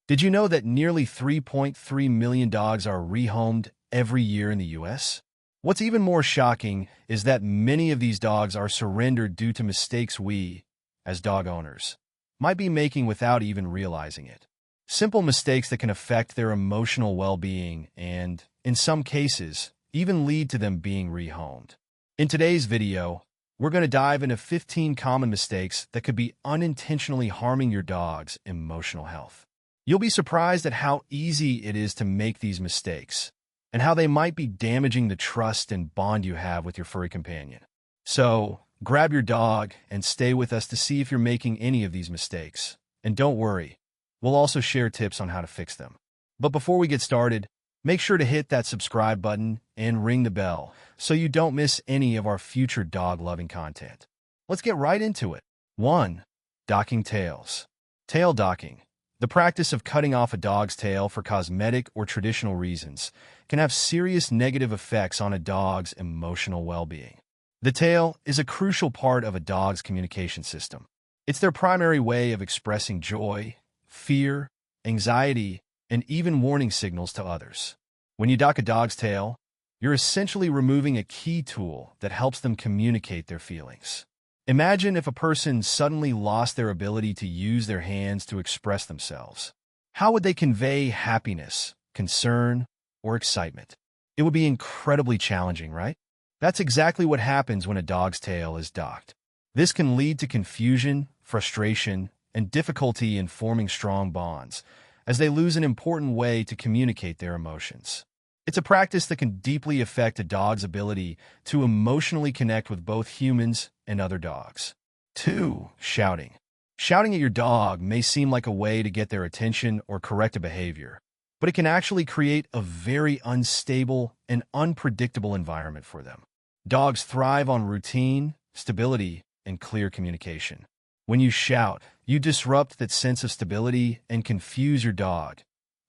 Did you know that nearly 3.3 million dogs are rehomed every year in the U.S.? What's even more shocking is that many of these dogs are surrendered due to mistakes we, as dog owners, might be making without even realizing it. Simple mistakes that can affect their emotional well-being and, in some cases, even lead to them being rehomed. In today's video, we're going to dive into 15 common mistakes that could be unintentionally harming your dog's emotional health. You'll be surprised at how easy it is to make these mistakes and how they might be damaging the trust and bond you have with your furry companion. So, grab your dog and stay with us to see if you're making any of these mistakes. And don't worry, we'll also share tips on how to fix them. But before we get started, make sure to hit that subscribe button and ring the bell so you don't miss any of our future dog-loving content. Let's get right into it. 1. Docking tails. Tail docking, the practice of cutting off a dog's tail for cosmetic or traditional reasons, can have serious negative effects on a dog's emotional well-being. The tail is a crucial part of a dog's communication system. It's their primary way of expressing joy, fear, anxiety, and even warning signals to others. When you dock a dog's tail, you're essentially removing a key tool that helps them communicate their feelings. Imagine if a person suddenly lost their ability to use their hands to express themselves. How would they convey happiness, concern, or excitement? It would be incredibly challenging, right? That's exactly what happens when a dog's tail is docked. This can lead to confusion, frustration, and difficulty in forming strong bonds, as they lose an important way to communicate their emotions. It's a practice that can deeply affect a dog's ability to emotionally connect with both humans and other dogs. 2. Shouting. Shouting at your dog may seem like a way to get their attention or correct a behavior, but it can actually create a very unstable and unpredictable environment for them. Dogs thrive on routine, stability, and clear communication. When you shout, you disrupt that sense of stability and confuse your dog,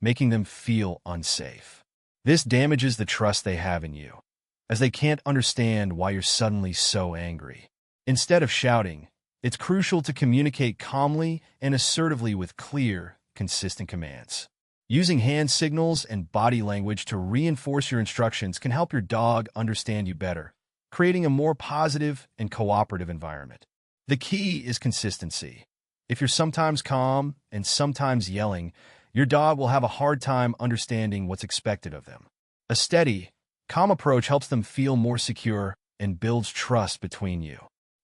making them feel unsafe. This damages the trust they have in you, as they can't understand why you're suddenly so angry. Instead of shouting, it's crucial to communicate calmly and assertively with clear, consistent commands. Using hand signals and body language to reinforce your instructions can help your dog understand you better, creating a more positive and cooperative environment. The key is consistency. If you're sometimes calm and sometimes yelling, your dog will have a hard time understanding what's expected of them. A steady, calm approach helps them feel more secure and builds trust between you.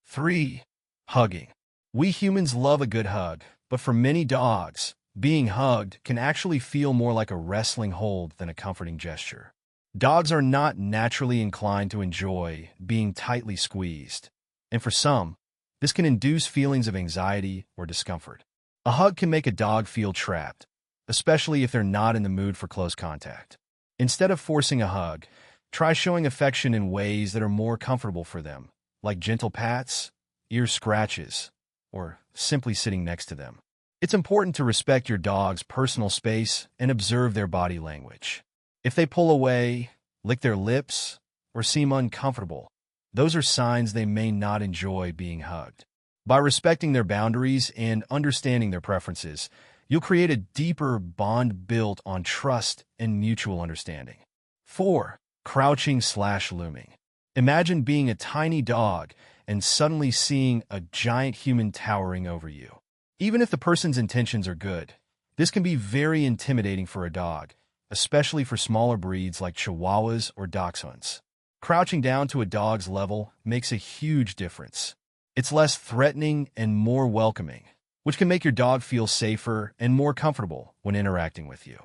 3. Hugging. We humans love a good hug, but for many dogs, being hugged can actually feel more like a wrestling hold than a comforting gesture. Dogs are not naturally inclined to enjoy being tightly squeezed, and for some, this can induce feelings of anxiety or discomfort. A hug can make a dog feel trapped, especially if they're not in the mood for close contact. Instead of forcing a hug, try showing affection in ways that are more comfortable for them, like gentle pats, ear scratches, or simply sitting next to them. It's important to respect your dog's personal space and observe their body language. If they pull away, lick their lips, or seem uncomfortable, those are signs they may not enjoy being hugged. By respecting their boundaries and understanding their preferences, you'll create a deeper bond built on trust and mutual understanding. 4. Crouching/looming. Imagine being a tiny dog and suddenly seeing a giant human towering over you. Even if the person's intentions are good, this can be very intimidating for a dog, especially for smaller breeds like Chihuahuas or Dachshunds. Crouching down to a dog's level makes a huge difference. It's less threatening and more welcoming, which can make your dog feel safer and more comfortable when interacting with you.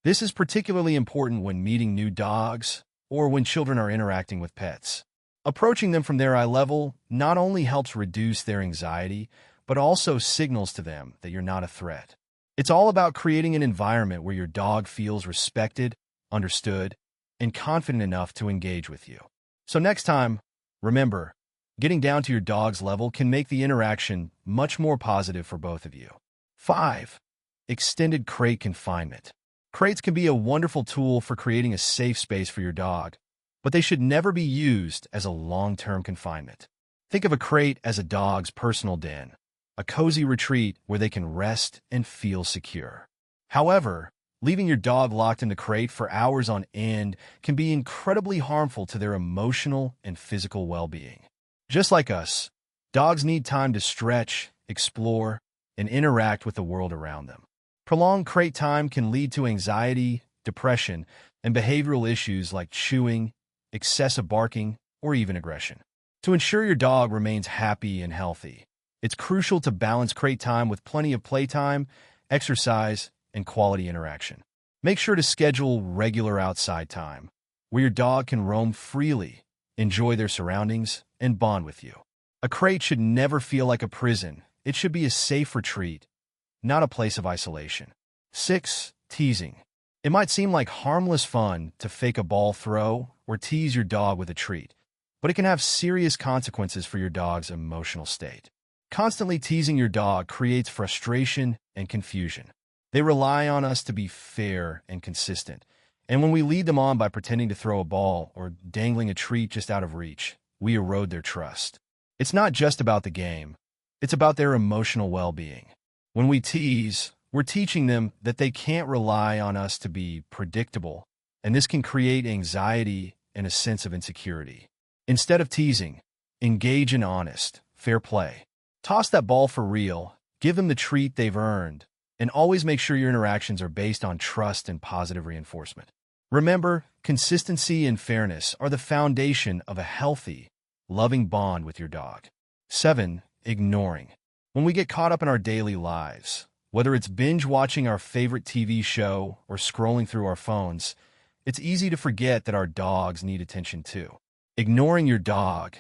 This is particularly important when meeting new dogs or when children are interacting with pets. Approaching them from their eye level not only helps reduce their anxiety, but also signals to them that you're not a threat. It's all about creating an environment where your dog feels respected, understood, and confident enough to engage with you. So next time, remember, getting down to your dog's level can make the interaction much more positive for both of you. 5. Extended crate confinement. Crates can be a wonderful tool for creating a safe space for your dog, but they should never be used as a long-term confinement. Think of a crate as a dog's personal den, a cozy retreat where they can rest and feel secure. However, leaving your dog locked in the crate for hours on end can be incredibly harmful to their emotional and physical well-being. Just like us, dogs need time to stretch, explore, and interact with the world around them. Prolonged crate time can lead to anxiety, depression, and behavioral issues like chewing, excessive barking, or even aggression. To ensure your dog remains happy and healthy, it's crucial to balance crate time with plenty of playtime, exercise, and quality interaction. Make sure to schedule regular outside time, where your dog can roam freely, enjoy their surroundings, and bond with you. A crate should never feel like a prison. It should be a safe retreat, not a place of isolation. 6. Teasing. It might seem like harmless fun to fake a ball throw or tease your dog with a treat, but it can have serious consequences for your dog's emotional state. Constantly teasing your dog creates frustration and confusion. They rely on us to be fair and consistent, and when we lead them on by pretending to throw a ball or dangling a treat just out of reach, we erode their trust. It's not just about the game. It's about their emotional well-being. When we tease, we're teaching them that they can't rely on us to be predictable, and this can create anxiety and a sense of insecurity. Instead of teasing, engage in honest, fair play. Toss that ball for real, give them the treat they've earned, and always make sure your interactions are based on trust and positive reinforcement. Remember, consistency and fairness are the foundation of a healthy, loving bond with your dog. 7. Ignoring. When we get caught up in our daily lives, whether it's binge-watching our favorite TV show or scrolling through our phones, it's easy to forget that our dogs need attention too. Ignoring your dog,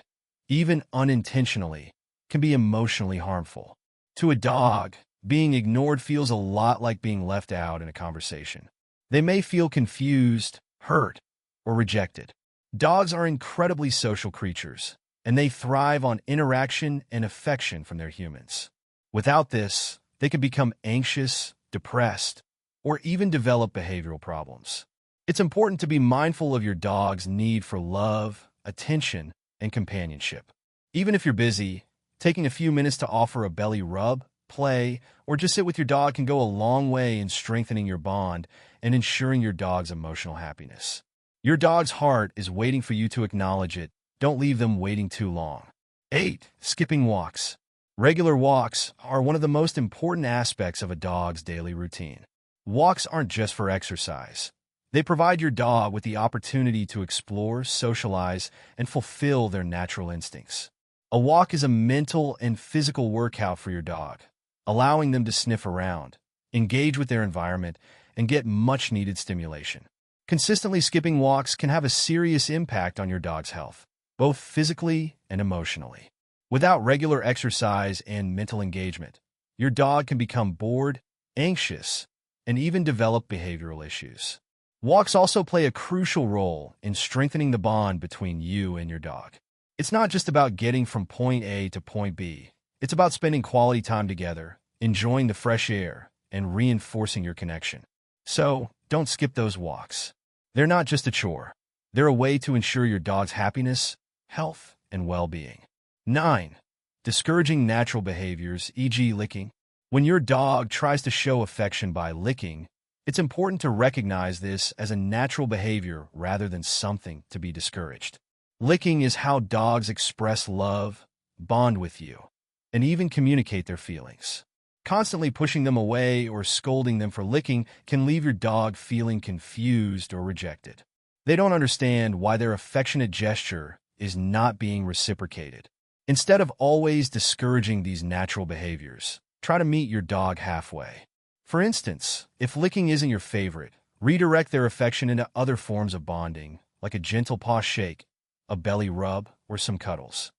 even unintentionally, can be emotionally harmful. To a dog, being ignored feels a lot like being left out in a conversation. They may feel confused, hurt, or rejected. Dogs are incredibly social creatures, and they thrive on interaction and affection from their humans. Without this, they can become anxious, depressed, or even develop behavioral problems. It's important to be mindful of your dog's need for love, attention, and companionship. Even if you're busy, taking a few minutes to offer a belly rub, play, or just sit with your dog can go a long way in strengthening your bond and ensuring your dog's emotional happiness. Your dog's heart is waiting for you to acknowledge it. Don't leave them waiting too long. 8. Skipping walks. Regular walks are one of the most important aspects of a dog's daily routine. Walks aren't just for exercise. They provide your dog with the opportunity to explore, socialize, and fulfill their natural instincts. A walk is a mental and physical workout for your dog, allowing them to sniff around, engage with their environment, and get much-needed stimulation. Consistently skipping walks can have a serious impact on your dog's health, both physically and emotionally. Without regular exercise and mental engagement, your dog can become bored, anxious, and even develop behavioral issues. Walks also play a crucial role in strengthening the bond between you and your dog. It's not just about getting from point A to point B. It's about spending quality time together, enjoying the fresh air, and reinforcing your connection. So, don't skip those walks. They're not just a chore. They're a way to ensure your dog's happiness, health, and well-being. 9. Discouraging natural behaviors, e.g. licking. When your dog tries to show affection by licking, it's important to recognize this as a natural behavior rather than something to be discouraged. Licking is how dogs express love, bond with you, and even communicate their feelings. Constantly pushing them away or scolding them for licking can leave your dog feeling confused or rejected. They don't understand why their affectionate gesture is not being reciprocated. Instead of always discouraging these natural behaviors, try to meet your dog halfway. For instance, if licking isn't your favorite, redirect their affection into other forms of bonding, like a gentle paw shake, a belly rub, or some cuddles.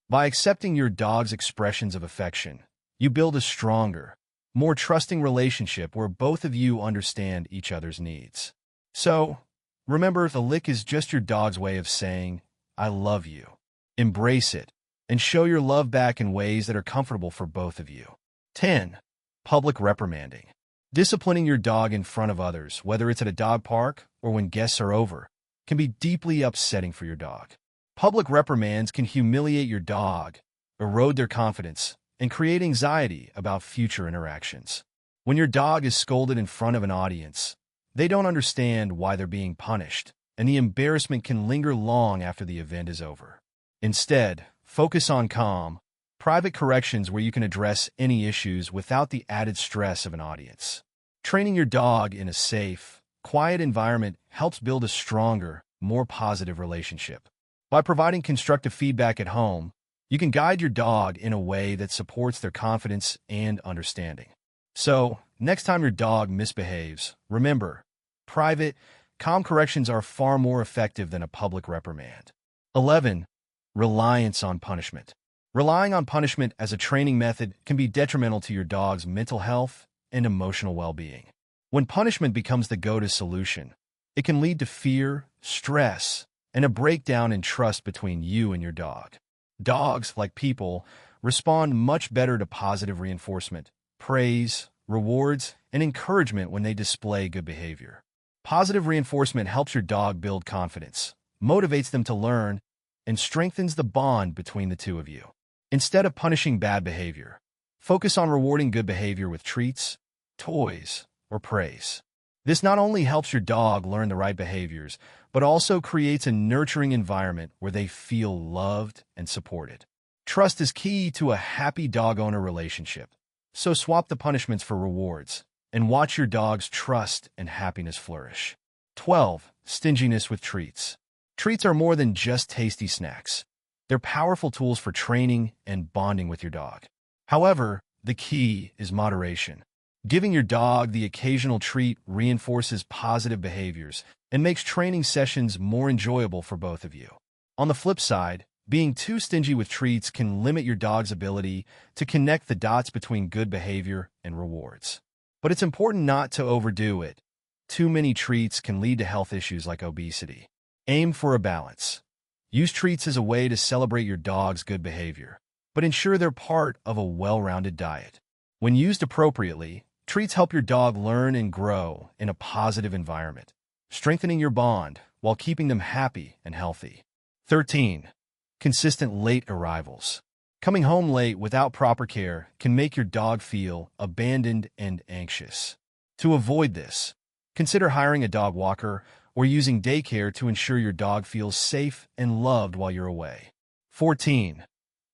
By accepting your dog's expressions of affection, you build a stronger, more trusting relationship where both of you understand each other's needs. So, remember, the lick is just your dog's way of saying, "I love you." Embrace it, and show your love back in ways that are comfortable for both of you. 10. Public reprimanding. Disciplining your dog in front of others, whether it's at a dog park or when guests are over, can be deeply upsetting for your dog. Public reprimands can humiliate your dog, erode their confidence, and create anxiety about future interactions. When your dog is scolded in front of an audience, they don't understand why they're being punished, and the embarrassment can linger long after the event is over. Instead, focus on calm, private corrections where you can address any issues without the added stress of an audience. Training your dog in a safe, quiet environment helps build a stronger, more positive relationship. By providing constructive feedback at home, you can guide your dog in a way that supports their confidence and understanding. So, next time your dog misbehaves, remember, private, calm corrections are far more effective than a public reprimand. 11. Reliance on punishment. Relying on punishment as a training method can be detrimental to your dog's mental health and emotional well-being. When punishment becomes the go-to solution, it can lead to fear, stress, and a breakdown in trust between you and your dog. Dogs, like people, respond much better to positive reinforcement, praise, rewards, and encouragement when they display good behavior. Positive reinforcement helps your dog build confidence, motivates them to learn, and strengthens the bond between the two of you. Instead of punishing bad behavior, focus on rewarding good behavior with treats, toys, or praise. This not only helps your dog learn the right behaviors, but also creates a nurturing environment where they feel loved and supported. Trust is key to a happy dog-owner relationship, so swap the punishments for rewards and watch your dog's trust and happiness flourish. 12. Stinginess with treats. Treats are more than just tasty snacks. They're powerful tools for training and bonding with your dog. However, the key is moderation. Giving your dog the occasional treat reinforces positive behaviors and makes training sessions more enjoyable for both of you. On the flip side, being too stingy with treats can limit your dog's ability to connect the dots between good behavior and rewards. But it's important not to overdo it. Too many treats can lead to health issues like obesity. Aim for a balance. Use treats as a way to celebrate your dog's good behavior, but ensure they're part of a well-rounded diet. When used appropriately, treats help your dog learn and grow in a positive environment, strengthening your bond while keeping them happy and healthy. 13. Consistent late arrivals. Coming home late without proper care can make your dog feel abandoned and anxious. To avoid this, consider hiring a dog walker or using daycare to ensure your dog feels safe and loved while you're away. 14.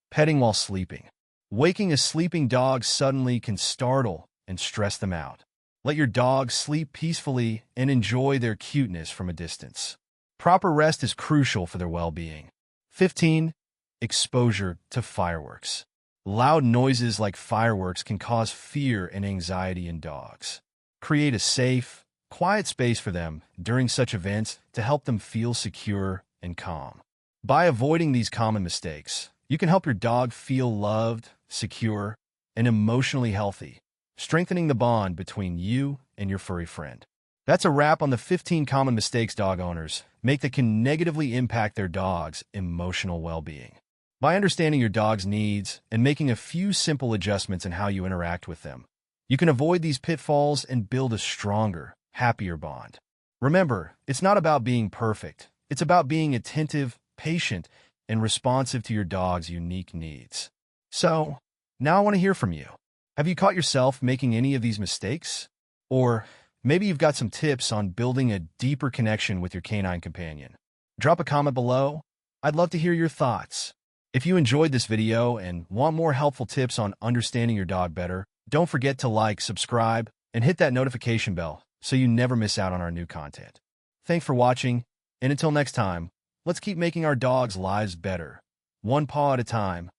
Petting while sleeping. Waking a sleeping dog suddenly can startle and stress them out. Let your dog sleep peacefully and enjoy their cuteness from a distance. Proper rest is crucial for their well-being. 15. Exposure to fireworks. Loud noises like fireworks can cause fear and anxiety in dogs. Create a safe, quiet space for them during such events to help them feel secure and calm. By avoiding these common mistakes, you can help your dog feel loved, secure, and emotionally healthy, strengthening the bond between you and your furry friend. That's a wrap on the 15 common mistakes dog owners make that can negatively impact their dog's emotional well-being. By understanding your dog's needs and making a few simple adjustments in how you interact with them, you can avoid these pitfalls and build a stronger, happier bond. Remember, it's not about being perfect. It's about being attentive, patient, and responsive to your dog's unique needs. So, now I want to hear from you. Have you caught yourself making any of these mistakes? Or maybe you've got some tips on building a deeper connection with your canine companion. Drop a comment below. I'd love to hear your thoughts. If you enjoyed this video and want more helpful tips on understanding your dog better, don't forget to like, subscribe, and hit that notification bell so you never miss out on our new content. Thanks for watching, and until next time, let's keep making our dogs' lives better, one paw at a time.